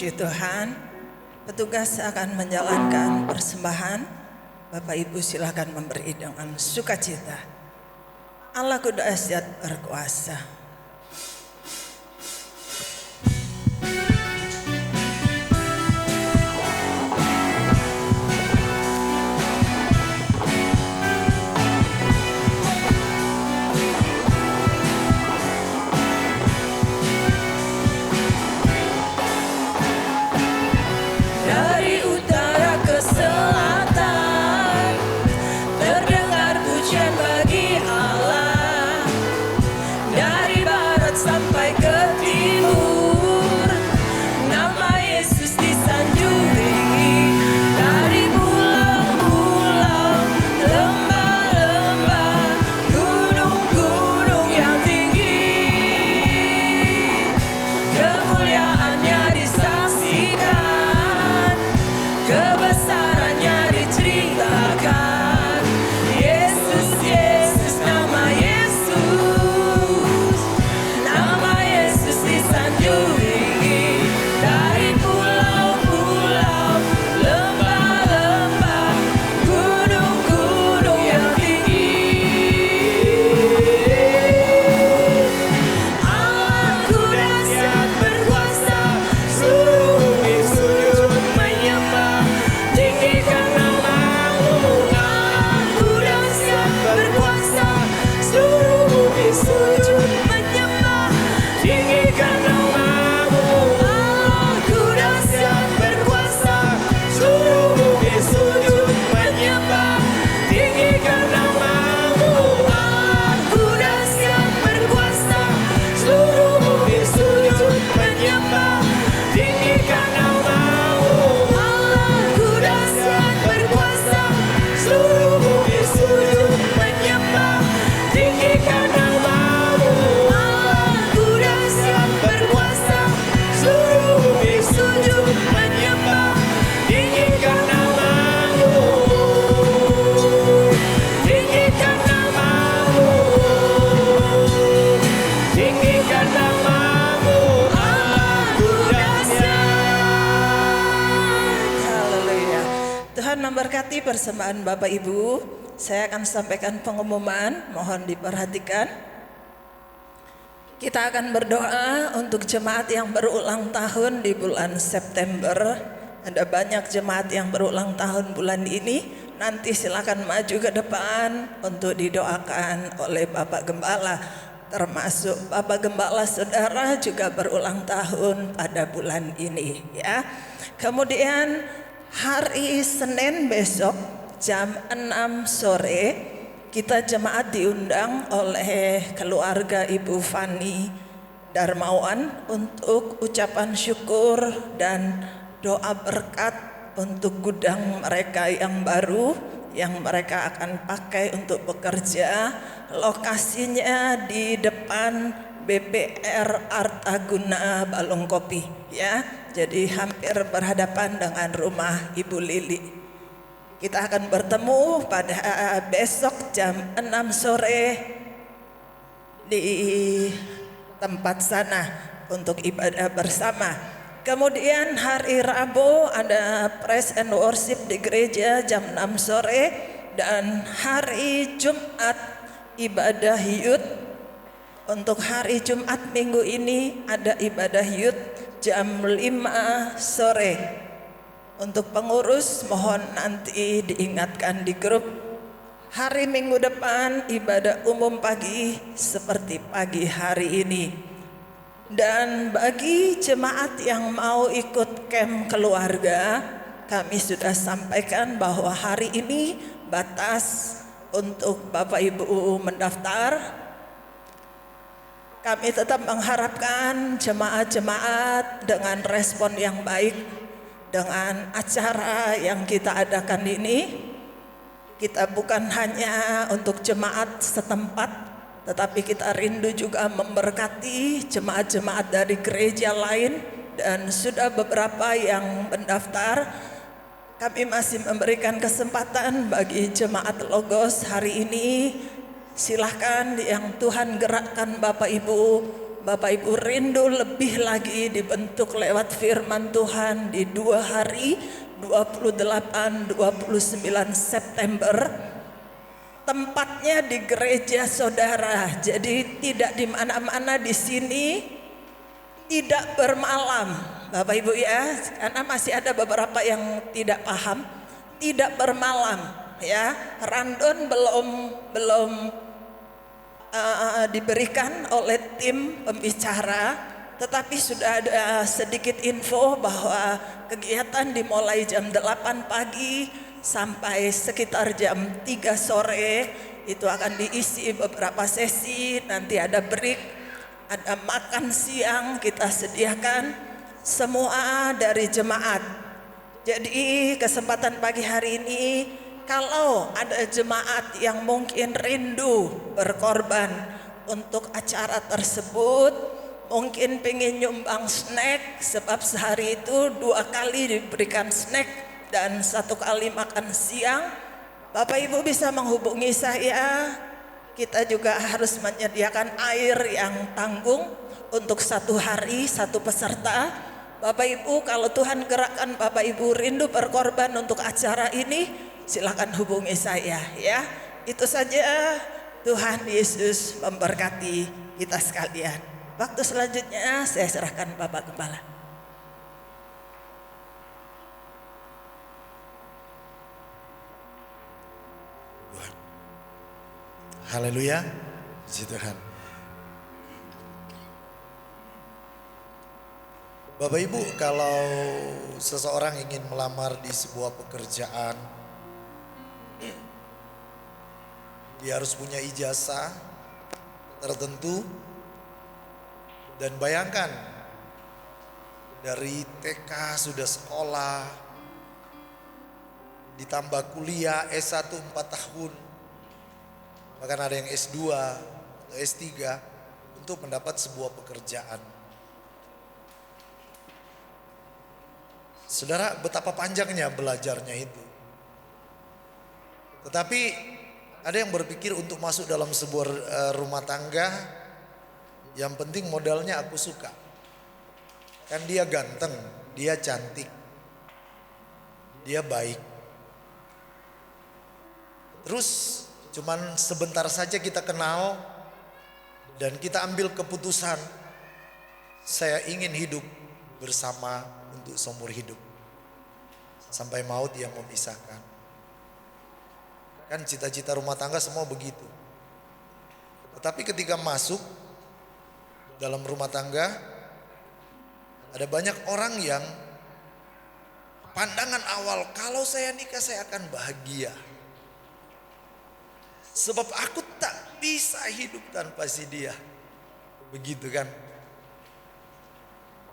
Puji Tuhan, petugas akan menjalankan persembahan. Bapak Ibu silakan memberi dengan sukacita. Allah Dahsyat berkuasa. Memberkati persembahan Bapak Ibu. Saya akan sampaikan pengumuman, mohon diperhatikan. Kita akan berdoa untuk jemaat yang berulang tahun di bulan September. Ada banyak jemaat yang berulang tahun bulan ini. Nanti silakan maju ke depan untuk didoakan oleh Bapak Gembala. Termasuk Bapak Gembala saudara juga berulang tahun pada bulan ini, ya. Kemudian hari Senin besok jam 6 sore kita jemaat diundang oleh keluarga Ibu Fani Darmawan untuk ucapan syukur dan doa berkat untuk gudang mereka yang baru yang mereka akan pakai untuk bekerja. Lokasinya di depan BPR Artaguna Balongkopi, ya. Jadi hampir berhadapan dengan rumah Ibu Lili. Kita akan bertemu pada besok jam 6 sore di tempat sana untuk ibadah bersama. Kemudian hari Rabu ada praise and worship di gereja jam 6 sore. Dan hari Jumat ibadah youth. Untuk hari Jumat minggu ini ada ibadah youth jam 5 sore. Untuk pengurus mohon nanti diingatkan di grup. Hari Minggu depan ibadah umum pagi seperti pagi hari ini. Dan bagi jemaat yang mau ikut camp keluarga, kami sudah sampaikan bahwa hari ini batas untuk Bapak Ibu mendaftar. Kami tetap mengharapkan jemaat-jemaat dengan respon yang baik dengan acara yang kita adakan ini. Kita bukan hanya untuk jemaat setempat, tetapi kita rindu juga memberkati jemaat-jemaat dari gereja lain. Dan sudah beberapa yang mendaftar. Kami masih memberikan kesempatan bagi jemaat Logos hari ini. Silahkan yang Tuhan gerakkan Bapak Ibu Bapak Ibu rindu lebih lagi dibentuk lewat firman Tuhan di 2 hari 28-29 September. Tempatnya di gereja saudara, jadi tidak di mana-mana di sini, tidak bermalam Bapak Ibu ya, karena masih ada beberapa yang tidak paham, tidak bermalam ya. Randon belum diberikan oleh tim pembicara, tetapi sudah ada sedikit info bahwa kegiatan dimulai jam 8 pagi sampai sekitar jam 3 sore. Itu akan diisi beberapa sesi, nanti ada break, ada makan siang kita sediakan semua dari jemaat. Jadi kesempatan pagi hari ini, kalau ada jemaat yang mungkin rindu berkorban untuk acara tersebut, mungkin pengen nyumbang snack, sebab sehari itu 2 kali diberikan snack dan 1 kali makan siang, Bapak Ibu bisa menghubungi saya. Kita juga harus menyediakan air yang tanggung untuk 1 hari 1 peserta. Bapak Ibu, kalau Tuhan gerakkan Bapak Ibu rindu berkorban untuk acara ini, silakan hubungi saya ya. Itu saja. Tuhan Yesus memberkati kita sekalian. Waktu selanjutnya saya serahkan Bapak Gembala. Haleluya, puji Tuhan. Bapak Ibu, kalau seseorang ingin melamar di sebuah pekerjaan, dia harus punya ijazah tertentu. Dan bayangkan, dari TK sudah sekolah, ditambah kuliah S1 4 tahun, bahkan ada yang S2 atau S3 untuk mendapat sebuah pekerjaan. Saudara, betapa panjangnya belajarnya itu. Tetapi ada yang berpikir untuk masuk dalam sebuah rumah tangga, yang penting modalnya aku suka. Kan dia ganteng, dia cantik, dia baik. Terus cuman sebentar saja kita kenal dan kita ambil keputusan, saya ingin hidup bersama untuk seumur hidup, sampai maut yang memisahkan. Kan cita-cita rumah tangga semua begitu. Tetapi ketika masuk dalam rumah tangga, ada banyak orang yang pandangan awal, kalau saya nikah saya akan bahagia. Sebab aku tak bisa hidup tanpa si dia. Begitu kan.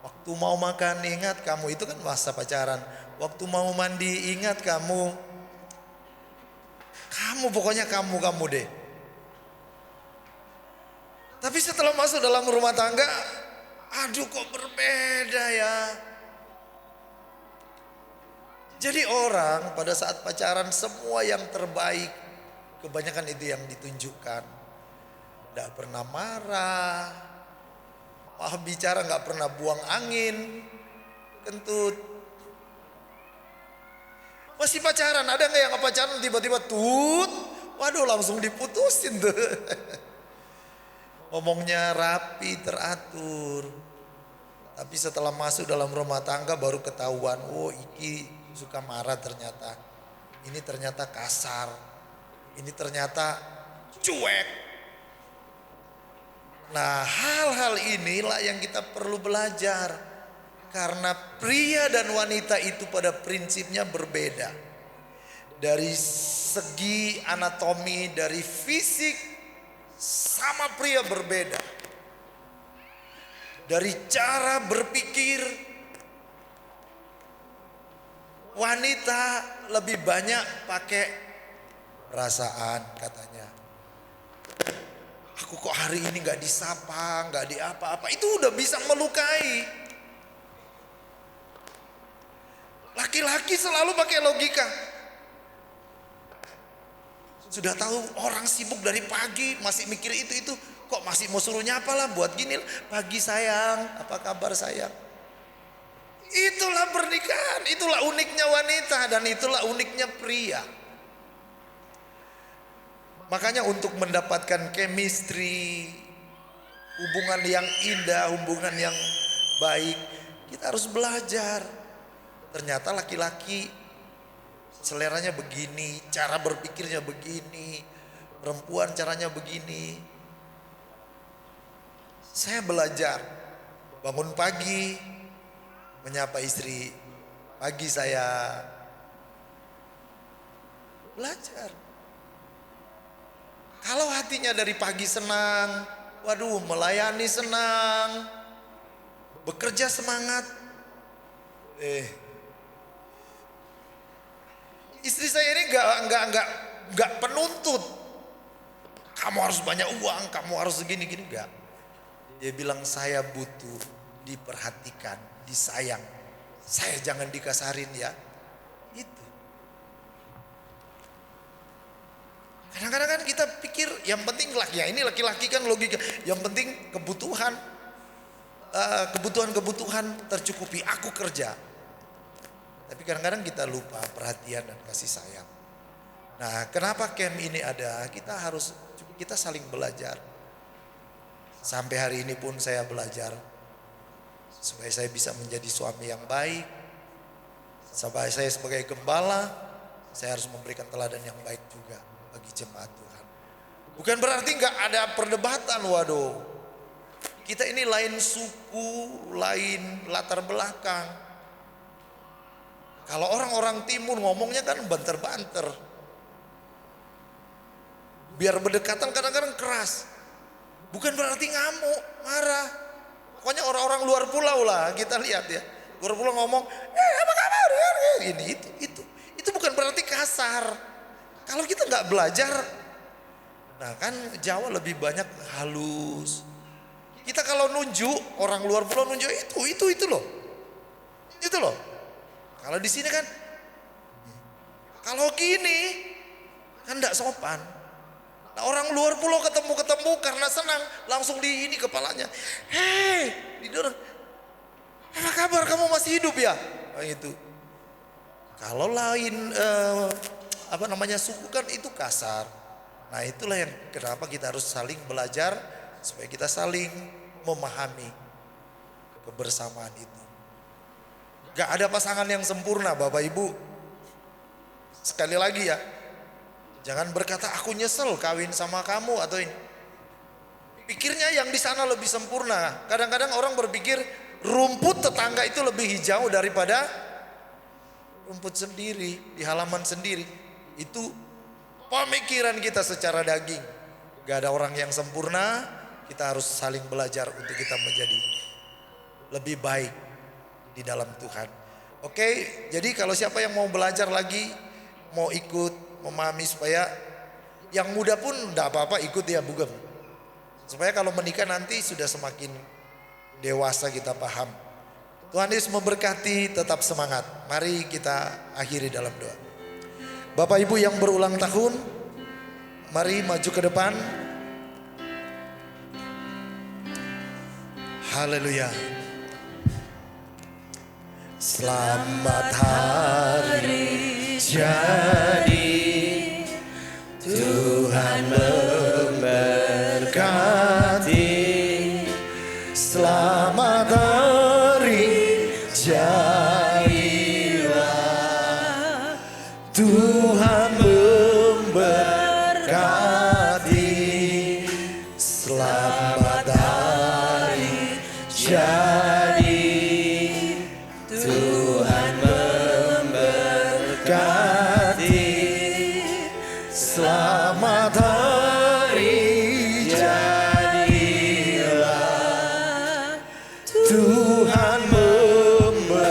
Waktu mau makan ingat kamu, itu kan masa pacaran. Waktu mau mandi ingat kamu. Kamu pokoknya kamu deh. Tapi setelah masuk dalam rumah tangga, aduh kok berbeda ya. Jadi orang pada saat pacaran semua yang terbaik, kebanyakan itu yang ditunjukkan. Tidak pernah marah, bicara nggak pernah buang angin, kentut. Masih pacaran, ada nggak yang pacaran tiba-tiba waduh langsung diputusin tuh. Ngomongnya rapi, teratur. Tapi setelah masuk dalam rumah tangga baru ketahuan, oh iki suka marah ternyata. Ini ternyata kasar. Ini ternyata cuek. Nah, hal-hal inilah yang kita perlu belajar. Karena pria dan wanita itu pada prinsipnya berbeda. Dari segi anatomi, dari fisik, sama pria berbeda. Dari cara berpikir, wanita lebih banyak pakai perasaan katanya. Aku kok hari ini gak disapa, gak di apa-apa. Itu udah bisa melukai. Laki-laki selalu pakai logika. Sudah tahu orang sibuk dari pagi masih mikir itu. Kok masih mau suruh nyapa lah, buat gini lah. Pagi sayang, apa kabar sayang? Itulah pernikahan, itulah uniknya wanita dan itulah uniknya pria. Makanya untuk mendapatkan chemistry, hubungan yang indah, hubungan yang baik, kita harus belajar. Ternyata laki-laki seleranya begini, cara berpikirnya begini, perempuan caranya begini. Saya belajar bangun pagi, menyapa istri, pagi saya belajar. Kalau hatinya dari pagi senang, waduh melayani senang, bekerja semangat. Istri saya ini nggak penuntut. Kamu harus banyak uang, kamu harus segini-gini, enggak. Dia bilang saya butuh diperhatikan, disayang. Saya jangan dikasarin ya. Itu. Kadang-kadang kan kita pikir yang penting laki, ya ini laki-laki kan logika. Yang penting kebutuhan tercukupi, aku kerja. Tapi kadang-kadang kita lupa perhatian dan kasih sayang. Nah, kenapa camp ini ada? Kita saling belajar. Sampai hari ini pun saya belajar supaya saya bisa menjadi suami yang baik. Supaya saya sebagai gembala, saya harus memberikan teladan yang baik juga bagi jemaat Tuhan. Bukan berarti nggak ada perdebatan, waduh. Kita ini lain suku, lain latar belakang. Kalau orang-orang timur ngomongnya kan banter-banter. Biar berdekatan kadang-kadang keras. Bukan berarti ngamuk, marah. Pokoknya orang-orang luar pulau lah kita lihat ya. Luar pulau ngomong, apa kabar? Ini itu. Itu bukan berarti kasar. Kalau kita nggak belajar, nah kan Jawa lebih banyak halus. Kita kalau nunjuk, orang luar pulau nunjuk itu loh. Itu loh. Kalau di sini kan, kalau gini kan enggak sopan. Nah, orang luar pulau ketemu karena senang langsung di ini kepalanya. Hei, didorong. Apa kabar, kamu masih hidup ya? Nah, itu. Kalau lain suku kan itu kasar. Nah, itulah yang kenapa kita harus saling belajar supaya kita saling memahami kebersamaan itu. Gak ada pasangan yang sempurna, Bapak Ibu. Sekali lagi ya, jangan berkata aku nyesel kawin sama kamu atau ini. Pikirnya yang di sana lebih sempurna. Kadang-kadang orang berpikir rumput tetangga itu lebih hijau daripada rumput sendiri di halaman sendiri. Itu pemikiran kita secara daging. Gak ada orang yang sempurna. Kita harus saling belajar untuk kita menjadi lebih baik di dalam Tuhan. Oke, jadi kalau siapa yang mau belajar lagi, mau ikut memahami supaya yang muda pun enggak apa-apa ikut ya Bugem. Supaya kalau menikah nanti sudah semakin dewasa kita paham. Tuhan Yesus memberkati, tetap semangat. Mari kita akhiri dalam doa. Bapak Ibu yang berulang tahun, mari maju ke depan. Haleluya. Selamat hari jadi, Tuhan memberkati. Selamat hari jadilah, Tuhan memberkati. Selamat hari jadi, Tuhan memberkati. Selamat hari jadilah, Tuhan memberkati.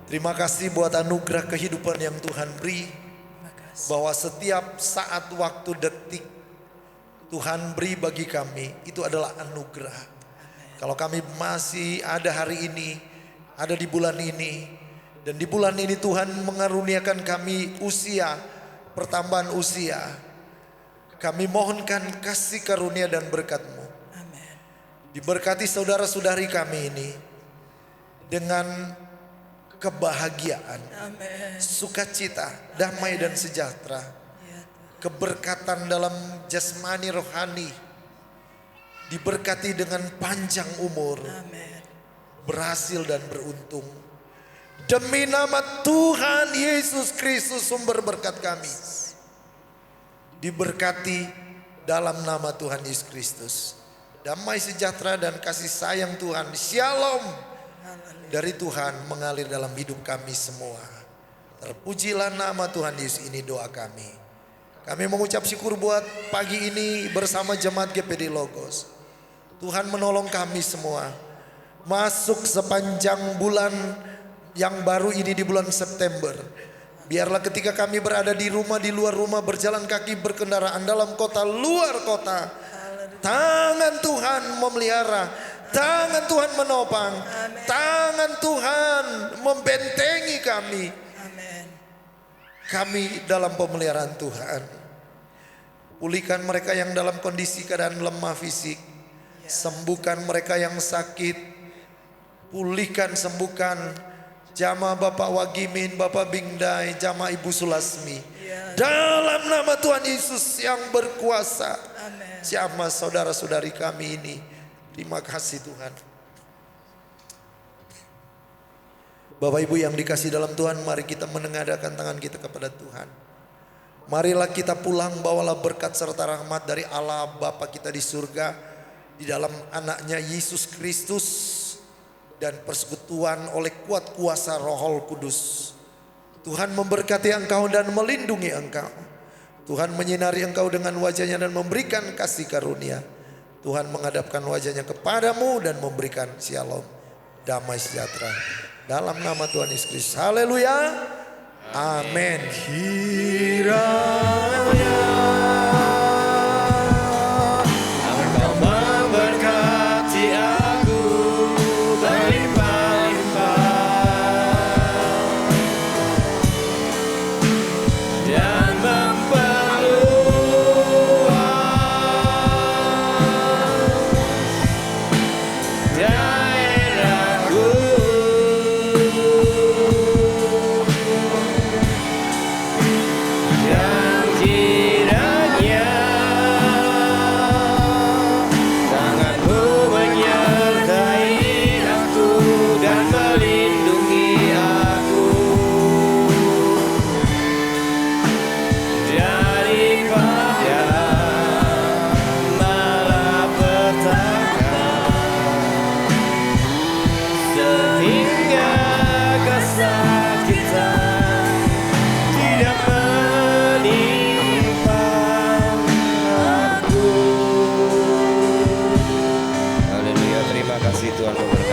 Terima kasih buat anugerah kehidupan yang Tuhan beri. Bahwa setiap saat, waktu, detik Tuhan beri bagi kami, itu adalah anugerah. Kalau kami masih ada hari ini, ada di bulan ini, Dan di bulan ini Tuhan mengaruniakan kami usia, pertambahan usia. Kami mohonkan kasih karunia dan berkat-Mu. Amin. Diberkati saudara-saudari kami ini dengan kebahagiaan, Amin. sukacita, damai dan sejahtera. Keberkatan dalam jasmani rohani. Diberkati dengan panjang umur. Amin. Berhasil dan beruntung. Demi nama Tuhan Yesus Kristus sumber berkat kami. Diberkati dalam nama Tuhan Yesus Kristus. Damai sejahtera dan kasih sayang Tuhan, Shalom dari Tuhan mengalir dalam hidup kami semua. Terpujilah nama Tuhan Yesus, ini doa kami. Kami mengucap syukur buat pagi ini bersama jemaat GPD Logos. Tuhan menolong kami semua. Masuk sepanjang bulan yang baru ini di bulan September. Biarlah ketika kami berada di rumah, di luar rumah, berjalan kaki, berkendaraan dalam kota, luar kota, tangan Tuhan memelihara, tangan Tuhan menopang, tangan Tuhan membentengi kami. Amin. Kami dalam pemeliharaan Tuhan. Pulihkan mereka yang dalam kondisi keadaan lemah fisik. Sembuhkan mereka yang sakit. Pulihkan, sembuhkan. Jamaah Bapak Wagimin, Bapak Bingdai, jamaah Ibu Sulasmi. Dalam nama Tuhan Yesus yang berkuasa. Amin. Jamaah saudara-saudari kami ini. Terima kasih Tuhan. Bapak Ibu yang dikasih dalam Tuhan, mari kita menengadahkan tangan kita kepada Tuhan. Marilah kita pulang, bawalah berkat serta rahmat dari Allah Bapa kita di surga, di dalam anaknya Yesus Kristus, dan persekutuan oleh kuat kuasa Roh Kudus. Tuhan memberkati engkau dan melindungi engkau. Tuhan menyinari engkau dengan wajahnya dan memberikan kasih karunia. Tuhan menghadapkan wajahnya kepadamu dan memberikan shalom, damai sejahtera. Dalam nama Tuhan Yesus Kristus. Haleluya. Amin. Kiranya Engkau memberkati aku berlimpah-limpah dan memperluas daerahku. Dan kiranya tangan-Mu menyertai aku dan melindungi aku daripada malapetaka, sehingga kesakitan tidak menimpa aku. Haleluya, terima kasih Tuhan.